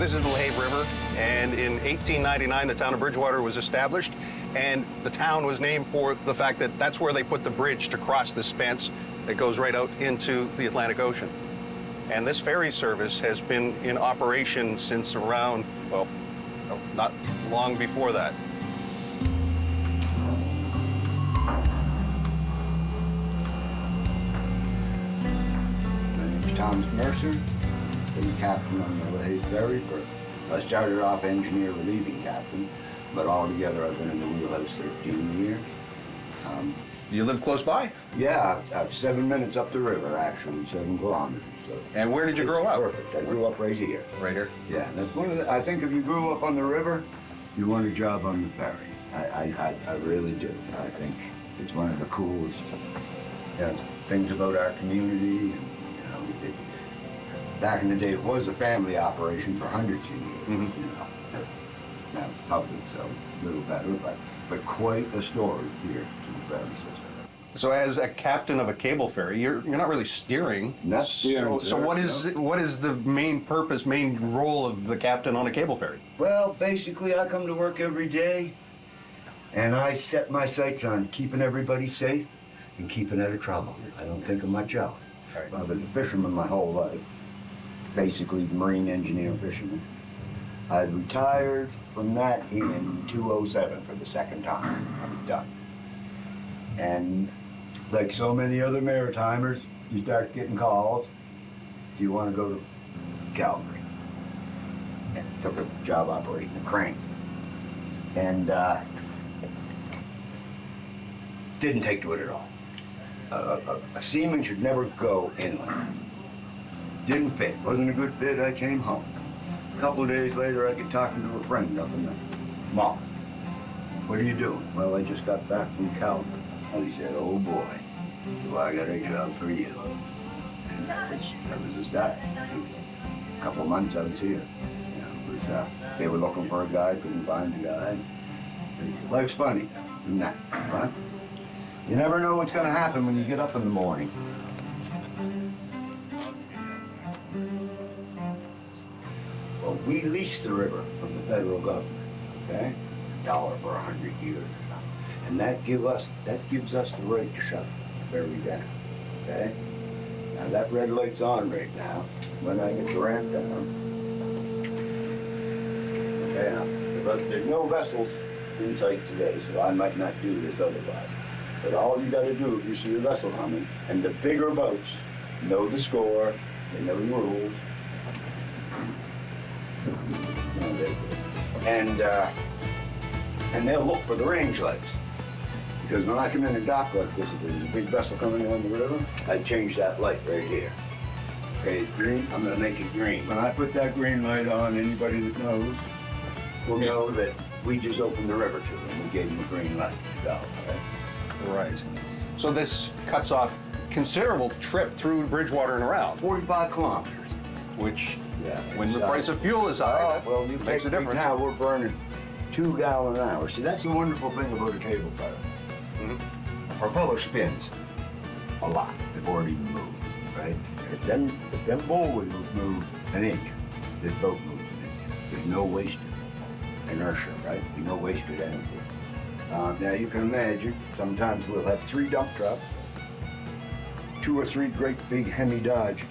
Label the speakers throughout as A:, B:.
A: This is the LaHave River, and in 1899, the town of Bridgewater was established, and the town was named for the fact that that's where they put the bridge to cross the Spence that goes right out into the Atlantic Ocean. And this ferry service has been in operation since around, well, no, not long before that.
B: My name's Tom Mercer. Been captain on the LaHave Ferry. I started off engineer relieving captain, but altogether I've been in the wheelhouse 13 years.
A: You live close by?
B: Yeah, 7 minutes up the river, actually, 7 kilometers. So
A: And where did you grow up?
B: Perfect. I grew up right here.
A: Right here?
B: Yeah, that's one of the, I think if you grew up on the river, you want a job on the ferry. I really do. I think it's one of the coolest things about our community. And, back in the day, it was a family operation for hundreds of years.
A: Mm-hmm.
B: Now it's public, so a little better, but quite a story here to the ferry system.
A: So as a captain of a cable ferry, you're not really steering.
B: Not steering.
A: So what is the main purpose, main role of the captain on a cable ferry?
B: Well, basically, I come to work every day, and I set my sights on keeping everybody safe and keeping out of trouble. I don't think of much else.
A: Right.
B: I've been a fisherman my whole life, basically marine engineer fisherman. I retired from that in 2007 for the second time. I was done. And like so many other maritimers, you start getting calls. Do you want to go to Calgary? And took a job operating a crane. And didn't take to it at all. A seaman should never go inland. Didn't fit, wasn't a good fit, I came home. A couple of days later, I get talking to a friend up in the mall. What are you doing? Well, I just got back from Calgary. And he said, oh boy, do I got a job for you. And that was the start. A couple of months I was here. They were looking for a guy, couldn't find a guy. And life's funny, isn't that, right? You never know what's gonna happen when you get up in the morning. Well, we leased the river from the federal government, okay? $1 for 100 years or something. And that gives us the right to shut the ferry down, okay? Now that red light's on right now. When I get the ramp down, okay, but there's no vessels in sight today, so I might not do this otherwise. But all you gotta do if you see a vessel coming, and the bigger boats know the score, they know the rules. And they'll look for the range lights. Because when I come in a dock like this, if there's a big vessel coming on the river, I change that light right here. Okay, it's green, I'm gonna make it green. When I put that green light on, anybody that knows will know that we just opened the river to them. We gave them a green light to go, okay?
A: Right. So this cuts off considerable trip through Bridgewater and around.
B: 45 kilometers.
A: Which,
B: yeah,
A: when the price of fuel is high,
B: well, you
A: makes a difference.
B: Now we're burning 2 gallons an hour. See, that's the wonderful thing about a cable ferry.
A: Mm-hmm.
B: A propeller spins a lot before it even moves, right? If them bull wheels move an inch, this boat moves an inch. There's no wasted inertia, right? There's no wasted energy. Now you can imagine, sometimes we'll have 3 dump trucks, 2 or 3 great big Hemi Dodges,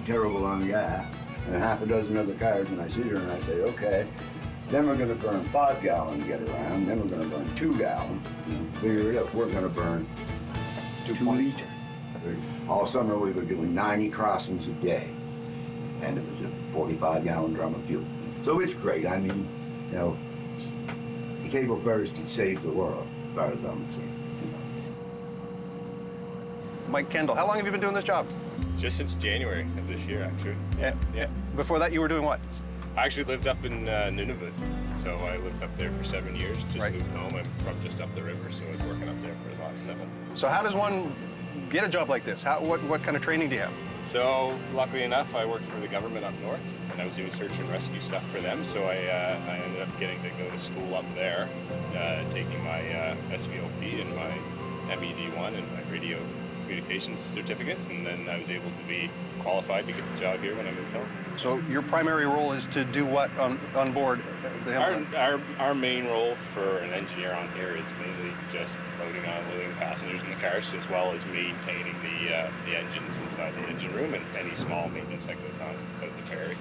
B: terrible on gas, and a half a dozen other cars, and I sit here and I say, okay, then we're gonna burn 5 gallons to get around, then we're gonna burn 2 gallons, figure it out, we're gonna burn 2 liters. All summer we were doing 90 crossings a day, and it was a 45-gallon drum of fuel. So it's great, I mean, the cable ferries could save the world, as far as I'm concerned.
A: Mike Kendall, how long have you been doing this job?
C: Just since January of this year, actually.
A: Yeah. Before that, you were doing what?
C: I actually lived up in Nunavut, so I lived up there for 7 years. Just moved home. I'm from just up the river, so I was working up there for the last 7.
A: So how does one get a job like this? What kind of training do you have?
C: So luckily enough, I worked for the government up north, and I was doing search and rescue stuff for them. So I ended up getting to go to school up there, taking my SVOP and my MED1 and my radio communications certificates, and then I was able to be qualified to get the job here when I moved home.
A: So your primary role is to do what on board the Himmelman?
C: Our main role for an engineer on here is mainly just loading and unloading passengers in the cars, as well as maintaining the engines inside the engine room and any small maintenance that goes on out the ferry.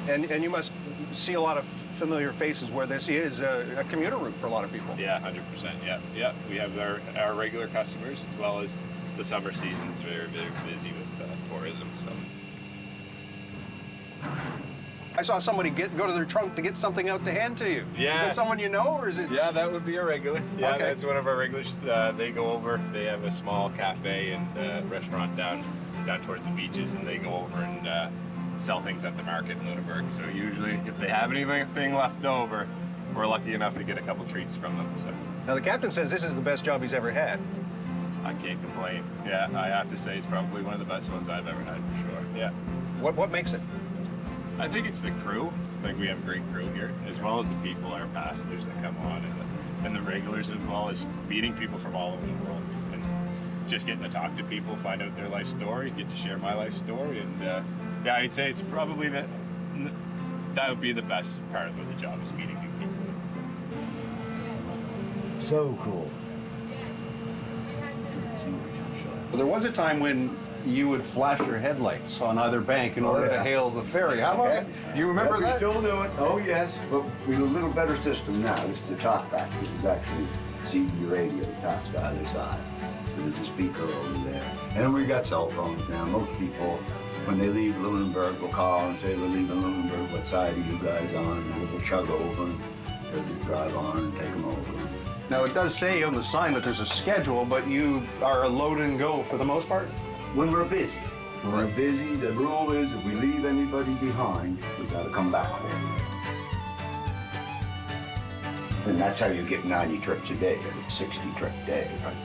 A: And you must see a lot of familiar faces where this is a commuter route for a lot of people.
C: Yeah, 100%. Yeah. We have our regular customers, as well as the summer season's very, very busy with tourism. So.
A: I saw somebody go to their trunk to get something out to hand to you.
C: Yeah.
A: Is that someone you know, or is it?
C: Yeah, that would be a regular. Yeah,
A: Okay.
C: That's one of our regulars. They go over. They have a small cafe and restaurant down towards the beaches, and they go over and sell things at the market in Lunenburg. So usually, if they have anything left over, we're lucky enough to get a couple treats from them. So
A: Now the captain says this is the best job he's ever had.
C: I can't complain. Yeah, I have to say it's probably one of the best ones I've ever had for sure. Yeah.
A: What makes it?
C: I think it's the crew. I think we have a great crew here, as well as the people, our passengers that come on, and the regulars, as well as meeting people from all over the world, and just getting to talk to people, find out their life story, get to share my life story, and yeah, I'd say it's probably that would be the best part of the job, is meeting new people.
B: So cool.
A: Well, there was a time when you would flash your headlights on either bank in order to hail the ferry. How long? You remember
B: We
A: that?
B: still do it. Oh yes, but we have a little better system now. This is the talk back. This is actually CB radio. Talks to either side. There's a speaker over there, and we got cell phones now. Most people, when they leave Lunenburg, will call and say, "We're leaving Lunenburg. What side are you guys on?" And we'll chug over, and they'll just drive on and take them over.
A: Now it does say on the sign that there's a schedule, but you are a load and go for the most part.
B: When we're busy. When we're busy, the rule is if we leave anybody behind, we gotta come back for them. And that's how you get 90 trips a day, a 60 trip day, right?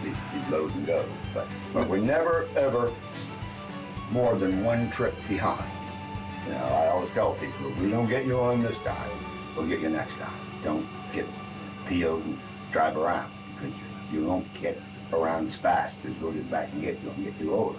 B: These load and go. But we're never, ever more than one trip behind. You know, I always tell people, if we don't get you on this time, we'll get you next time. Don't get PO'd and drive around, because you won't get around as fast as we'll get back and get you and get too old.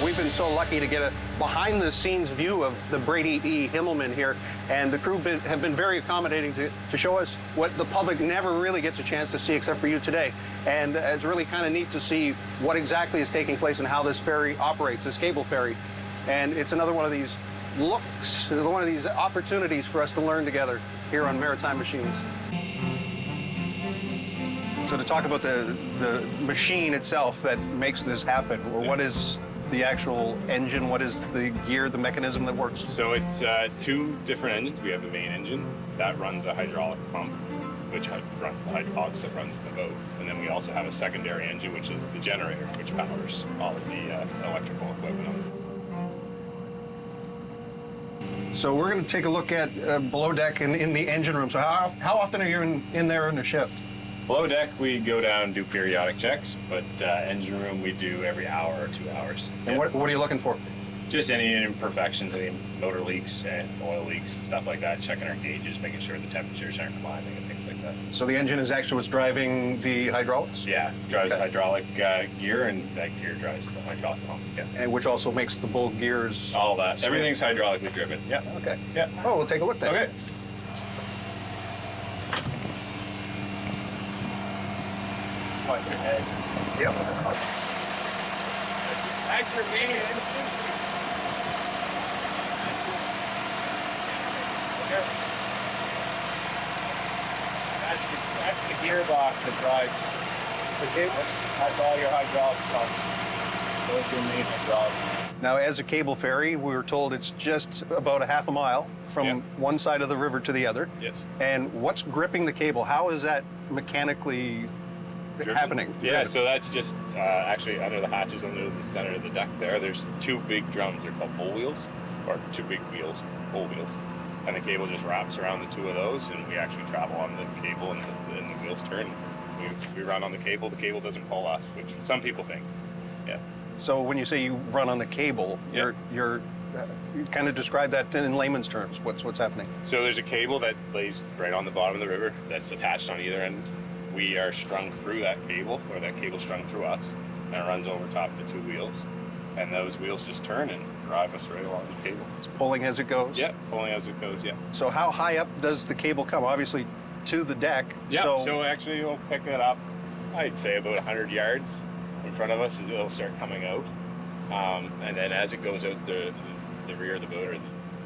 A: We've been so lucky to get a behind-the-scenes view of the Brady Himmelman here, and the crew have been very accommodating to show us what the public never really gets a chance to see except for you today. And it's really kind of neat to see what exactly is taking place and how this ferry operates, this cable ferry. And it's another one of these looks, one of these opportunities for us to learn together here on MariTIME Machines. So to talk about the machine itself that makes this happen, or what is the actual engine, what is the gear, the mechanism that works?
C: So it's two different engines. We have the main engine that runs a hydraulic pump, which runs the hydraulics that runs the boat. And then we also have a secondary engine, which is the generator, which powers all of the electrical equipment on it.
A: So we're going to take a look at below deck and in the engine room. So how often are you in there in a shift?
C: Below deck, we go down and do periodic checks, but engine room, we do every hour or 2 hours.
A: And what are you looking for?
C: Just any imperfections, any motor leaks and oil leaks, stuff like that, checking our gauges, making sure the temperatures aren't climbing and things like that.
A: So the engine is actually what's driving the hydraulics?
C: Yeah, drives the hydraulic gear, and that gear drives the hydraulic pump. Yeah.
A: And which also makes the bull gears?
C: All that. Everything's hydraulically driven. Yeah.
A: Okay.
C: Yeah.
A: Oh, we'll take a look then.
C: Okay. Wipe your head.
A: Yep.
C: That's your man. That's the gearbox that drives. That's all your hydraulic pumps. Those are your main hydraulic.
A: Now, as a cable ferry, we were told it's just about a half a mile from one side of the river to the other.
C: Yes.
A: And what's gripping the cable? How is that mechanically happening?
C: Yeah, so that's just actually under the hatches, under the center of the deck there, there's two big drums. They're called bull wheels, or two big wheels, bull wheels. And the cable just wraps around the two of those, and we actually travel on the cable, and the wheels turn. We run on the cable doesn't pull us, which some people think. Yeah.
A: So when you say you run on the cable,
C: Yeah.
A: you're you kind of describe that in layman's terms. What's happening?
C: So there's a cable that lays right on the bottom of the river that's attached on either end. We are strung through that cable, or that cable's strung through us, and it runs over top the 2 wheels. And those wheels just turn and drive us right along the cable.
A: It's pulling as it goes.
C: Yeah, pulling as it goes, yeah.
A: So how high up does the cable come? Obviously, to the deck.
C: Yeah, so actually we'll pick it up, I'd say about 100 yards in front of us, it'll start coming out. And then as it goes out the rear of the boat, or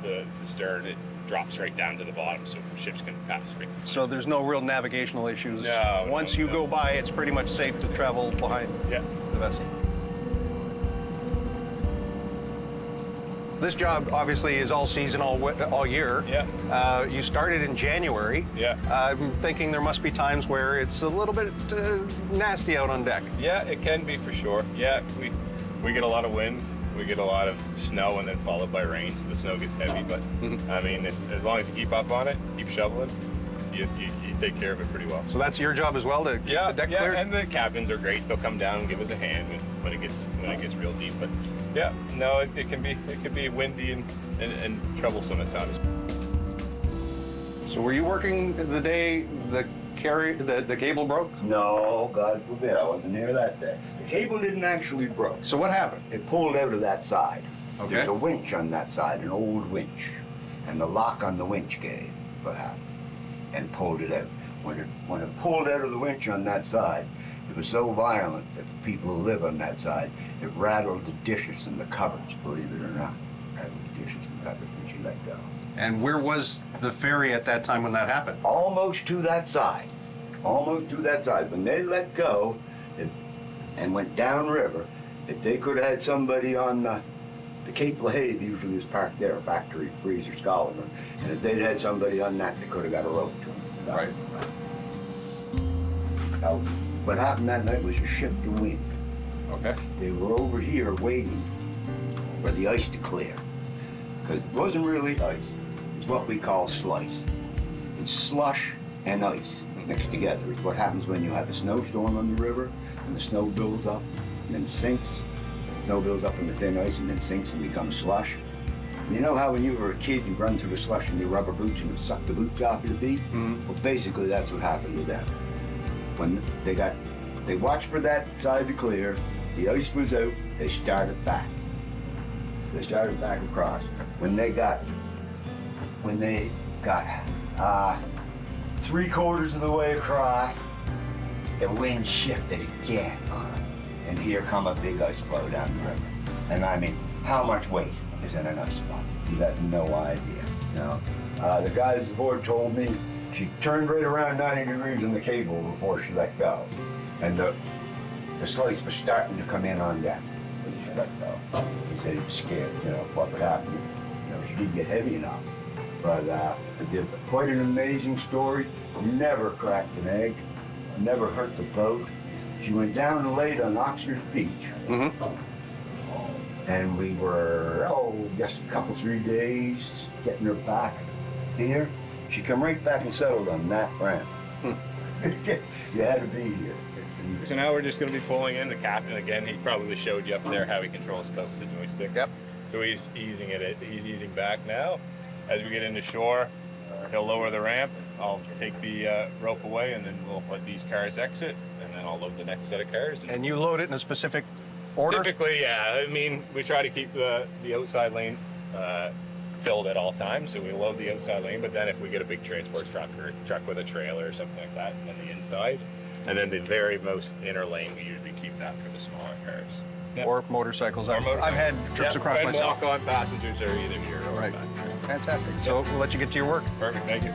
C: the stern, it drops right down to the bottom so ships can pass right.
A: So there's no real navigational issues.
C: No,
A: Once you go by, it's pretty much safe to travel behind
C: Yeah.
A: the vessel. This job obviously is all season, all year.
C: Yeah.
A: You started in January.
C: Yeah.
A: I'm thinking there must be times where it's a little bit nasty out on deck.
C: Yeah, it can be for sure. Yeah, we get a lot of wind, we get a lot of snow, and then followed by rain, so the snow gets heavy. But I mean, as long as you keep up on it, keep shoveling, you take care of it pretty well.
A: So that's your job as well, to keep the deck clear?
C: And the captains are great. They'll come down and give us a hand when it gets real deep. But yeah, no, it can be windy and troublesome at times.
A: So were you working the day the cable broke?
B: No, God forbid, I wasn't here that day. The cable didn't actually broke.
A: So what happened?
B: It pulled out of that side.
A: Okay.
B: There's a winch on that side, an old winch, and the lock on the winch gave what happened, and pulled it out. When it pulled out of the winch on that side, it was so violent that the people who live on that side, it rattled the dishes and the cupboards, believe it or not. Rattled the dishes and cupboards when she let go.
A: And where was the ferry at that time when that happened?
B: Almost to that side. Almost to that side. When they let go and went downriver, if they could have had somebody on the Cape LaHave usually was parked there, Factory, Breeze, or Scotland. And if they'd had somebody on that, they could have got a rope to them.
A: Right.
B: Now, what happened that night was a shift of wind.
A: Okay.
B: They were over here waiting for the ice to clear. Because it wasn't really ice. It's what we call slice. It's slush and ice mixed together. It's what happens when you have a snowstorm on the river and the snow builds up and then sinks. Snow builds up in the thin ice and then sinks and becomes slush. You know how when you were a kid, you run through the slush in your rubber boots and it would suck the boots off your feet?
A: Mm-hmm.
B: Well, basically that's what happened to them. When they watched for that side to clear, the ice was out, they started back. They started back across. When they got 3/4 of the way across, the wind shifted again on them. And here come a big ice floe down the river. And I mean, how much weight is in an ice floe? You got no idea. You know, the guys aboard told me she turned right around 90 degrees on the cable before she let go. And the slice was starting to come in on deck when she let go. He said he was scared, you know, what would happen. You know, she did get heavy enough. But it did quite an amazing story. Never cracked an egg, never hurt the boat. She went down and laid on Oxford Beach.
A: Mm-hmm.
B: And we were, just a couple, 3 days getting her back here. She come right back and settled on that ramp. You had to be here.
C: So now we're just going to be pulling in the captain again. He probably showed you up there how he controls the boat with the joystick.
A: Yep.
C: So he's easing back now. As we get into shore, he'll lower the ramp. I'll take the rope away, and then we'll let these cars exit, and then I'll load the next set of cars.
A: And you load it in a specific order?
C: Typically, yeah. I mean, we try to keep the outside lane filled at all times, so we load the outside lane. But then if we get a big transport truck or a truck with a trailer or something like that, then the inside. And then the very most inner lane, we usually keep that for the smaller cars. Yep.
A: Or motorcycles.
C: Or
A: I've had trips across
C: and
A: myself.
C: walk-on passengers are either here or
A: Right.
C: back.
A: Fantastic. So we'll let you get to your work.
C: Perfect, thank you.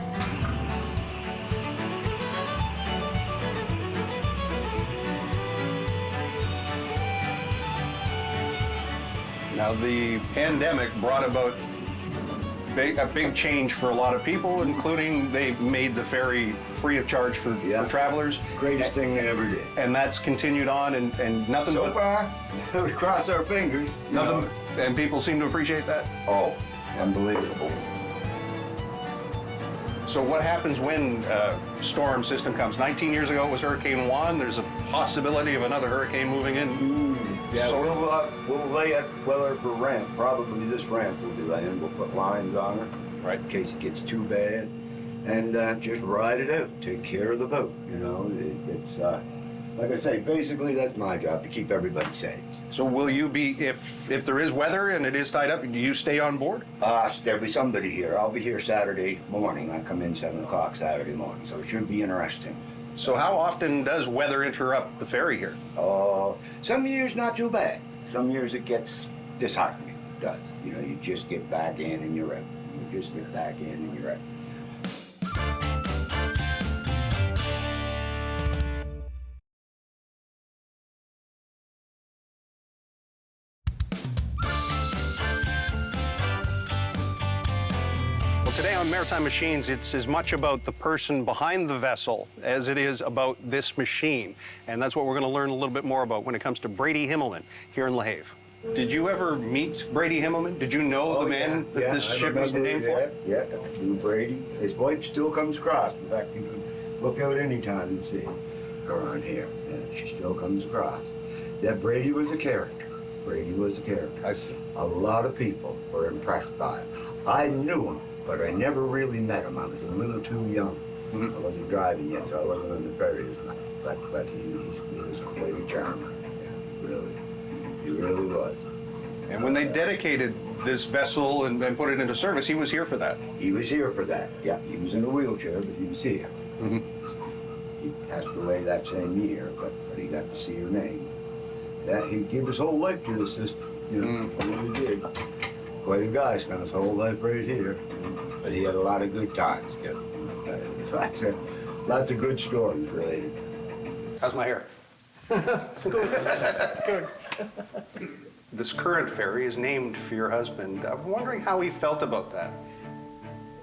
A: Now, the pandemic brought about a big change for a lot of people, including they made the ferry free of charge for travelers.
B: Greatest thing they ever did.
A: And that's continued on, and nothing
B: So far, we cross our fingers.
A: nothing, and people seem to appreciate that.
B: Oh, unbelievable.
A: So what happens when storm system comes? 19 years ago it was Hurricane Juan. There's a possibility of another hurricane moving in.
B: Yeah,
A: So-
B: we'll lay it, whether for ramp, probably this ramp will be laying. We'll put lines on it,
A: Right.
B: in case it gets too bad, and just ride it out. Take care of the boat. You know, it's like I say, basically that's my job, to keep everybody safe.
A: So will you be, if there is weather and it is tied up, do you stay on board?
B: There'll be somebody here. I'll be here Saturday morning. I come in 7 o'clock Saturday morning, so it should be interesting.
A: So how often does weather interrupt the ferry here?
B: Some years not too bad. Some years it gets disheartening. It does. You know, you just get back in and you're out. You just get back in and you're out.
A: Well, today on Maritime Machines, it's as much about the person behind the vessel as it is about this machine. And that's what we're going to learn a little bit more about when it comes to Brady Himmelman here in LaHave. Did you ever meet Brady Himmelman? Did you know the man that this
B: I
A: ship was
B: remember
A: named for?
B: that. Yeah, knew Brady. His wife still comes across. In fact, you can look out any time and see her on here. Yeah, she still comes across. Yeah, Brady was a character. Brady was a character.
A: I see.
B: A lot of people were impressed by him. I knew him, but I never really met him. I was a little too young.
A: Mhm.
B: I wasn't driving yet, so I wasn't on the ferry as much. But he was quite a charmer. Yeah, really. He really was.
A: And when they dedicated this vessel and put it into service, he was here for that.
B: He was here for that. Yeah, he was in a wheelchair, but he was here.
A: Mhm.
B: He passed away that same year, but he got to see her name. Yeah, he gave his whole life to the system. You know, what he did. Quite a guy, spent his whole life right here. But he had a lot of good times too. Lots of good stories related to him.
A: How's my hair? Good. This current ferry is named for your husband. I'm wondering how he felt about that.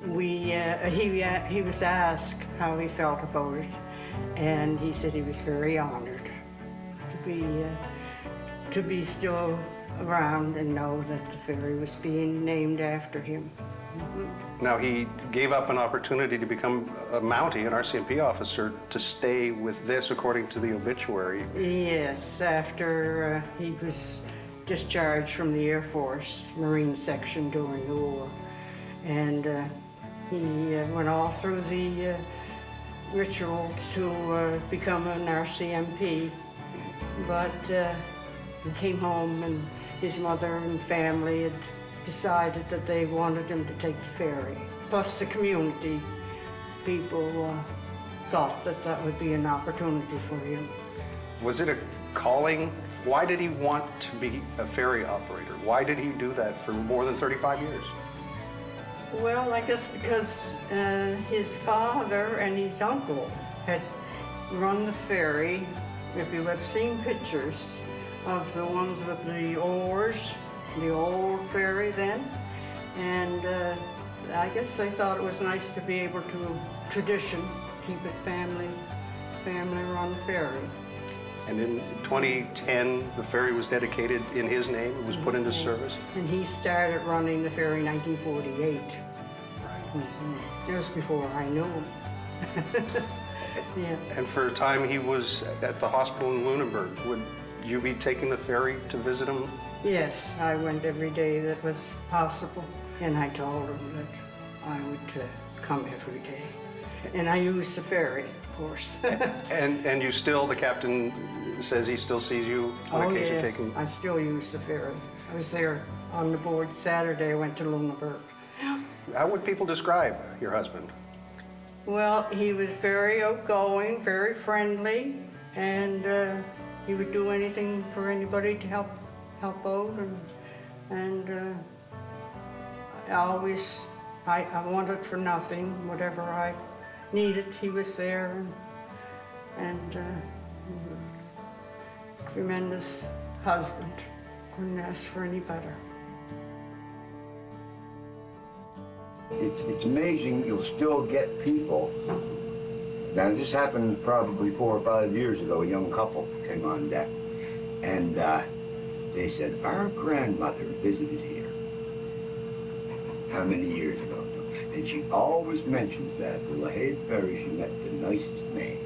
D: He was asked how he felt about it, and he said he was very honored to be still around and know that the ferry was being named after him.
A: Now, he gave up an opportunity to become a Mountie, an RCMP officer, to stay with this, according to the obituary.
D: Yes, after he was discharged from the Air Force Marine section during the war, and he went all through the ritual to become an RCMP, but he came home and his mother and family had decided that they wanted him to take the ferry. Plus the community people thought that that would be an opportunity for him.
A: Was it a calling? Why did he want to be a ferry operator? Why did he do that for more than 35 years?
D: Well, I guess because his father and his uncle had run the ferry. If you have seen pictures of the ones with the oars, the old ferry then, and I guess they thought it was nice to be able to tradition, keep it family run ferry.
A: And in 2010, the ferry was dedicated in his name. It was put into service.
D: And he started running the ferry in 1948. It was before I knew him. Yeah.
A: And for a time, he was at the hospital in Lunenburg. Would you be taking the ferry to visit him?
D: Yes, I went every day that was possible, and I told him that I would come every day. And I used the ferry, of course.
A: And you still, the captain says he still sees you on
D: Oh,
A: occasion
D: yes,
A: taking...
D: I still use the ferry. I was there on the board Saturday, I went to Lunenburg.
A: How would people describe your husband?
D: Well, he was very outgoing, very friendly, and he would do anything for anybody to help out, and I wanted for nothing. Whatever I needed, he was there, and tremendous husband. Couldn't ask for any better.
B: It's amazing you'll still get people. Now, this happened probably 4 or 5 years ago. A young couple came on deck, and they said, our grandmother visited here. How many years ago? And she always mentions that at the LaHave Ferry she met the nicest man.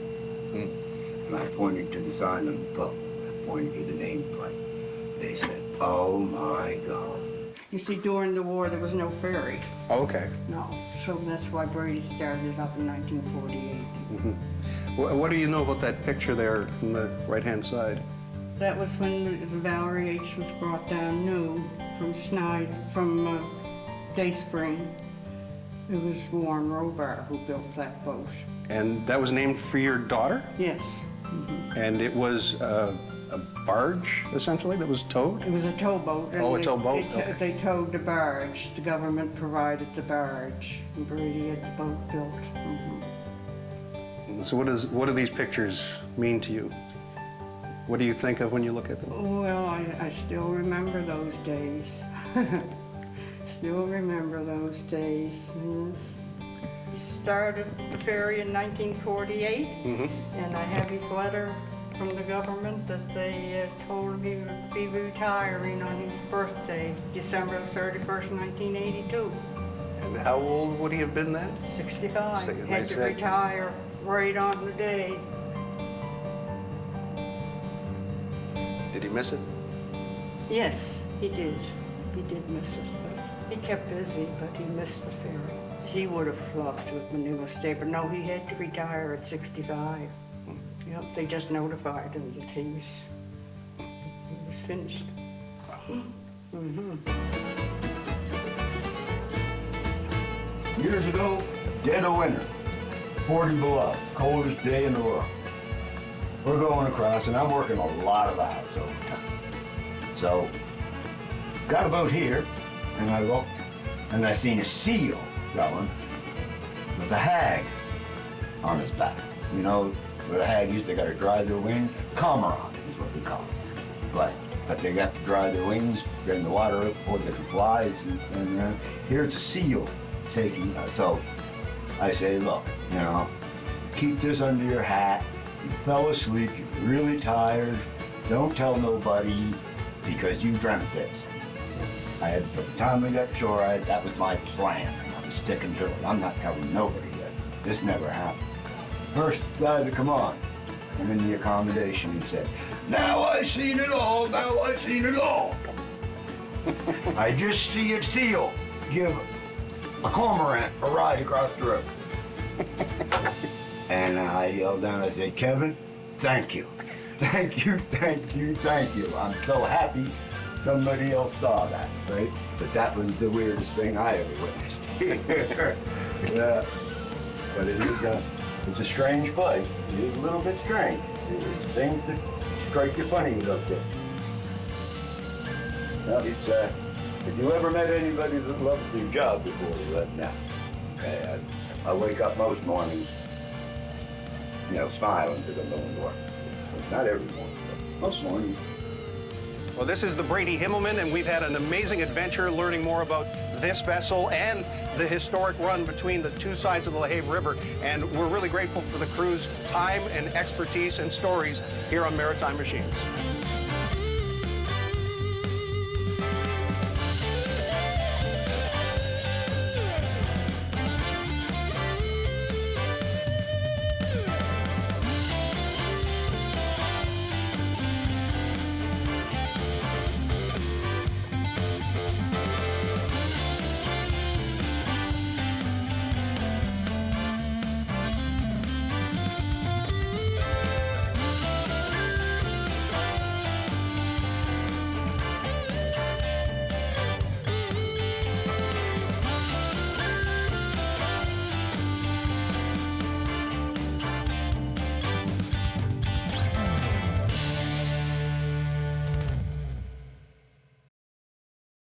B: And I pointed to the sign on the boat. I pointed to the nameplate. they said, oh my God.
D: You see, during the war, there was no ferry.
A: Oh, okay.
D: No. So that's why Brady started up in 1948.
A: What do you know about that picture there on the right-hand side?
D: That was when the Valerie H was brought down new from Dayspring. It was Warren Robar who built that boat.
A: And that was named for your daughter?
D: Yes.
A: And it was a barge, essentially, that was towed?
D: It was a towboat.
A: Oh, a towboat,
D: They,
A: okay.
D: they towed the barge. The government provided the barge. And Brady had the boat built.
A: So what do these pictures mean to you? What do you think of when you look at them?
D: Well, I still remember those days. Still remember those days. Yes. He started the ferry in 1948, and I have his letter from the government that they told him he would be retiring on his birthday, December 31st, 1982.
A: And how old would he have been then?
D: 65.
A: So they
D: Had to
A: said-
D: retire right on the day.
A: Did he miss it?
D: Yes, he did. He did miss it. But he kept busy, but he missed the ferry. He would have loved to have been able to stay, but no, he had to retire at 65. Yep, they just notified him that he was finished.
B: Years ago, dead of winter, 40 below, coldest day in the world. We're going across, and I'm working a lot of hours overtime. So, got a boat here, and I looked, and I seen a seal going with a hag on his back. You know, where the hag used to got to dry their wings? Cormorant is what we call it. But they got to dry their wings, drain the water up before they can fly, and here's a seal taking, so I say, look, you know, keep this under your hat. You fell asleep, you're really tired, don't tell nobody because you dreamt this. By the time we got to shore, that was my plan, and I was sticking to it. I'm not telling nobody that. This never happened. First guy to come on, I'm in the accommodation, he said, now I seen it all, now I seen it all. I just see a seal give a cormorant a ride across the river. And I yelled down, I said, Kevin, thank you. Thank you, thank you, thank you. I'm so happy somebody else saw that, right? But that was the weirdest thing I ever witnessed. Yeah. But it's a strange place. It is a little bit strange. It seems to strike you funny about this. Well, it's, if you ever met anybody that loves their job before, let them know. Okay, I wake up most mornings, you know, smiling because I'm going to work. Not every morning, but most mornings.
A: Well, this is the Brady Himmelman, and we've had an amazing adventure learning more about this vessel and the historic run between the two sides of the LaHave River. And we're really grateful for the crew's time and expertise and stories here on Maritime Machines.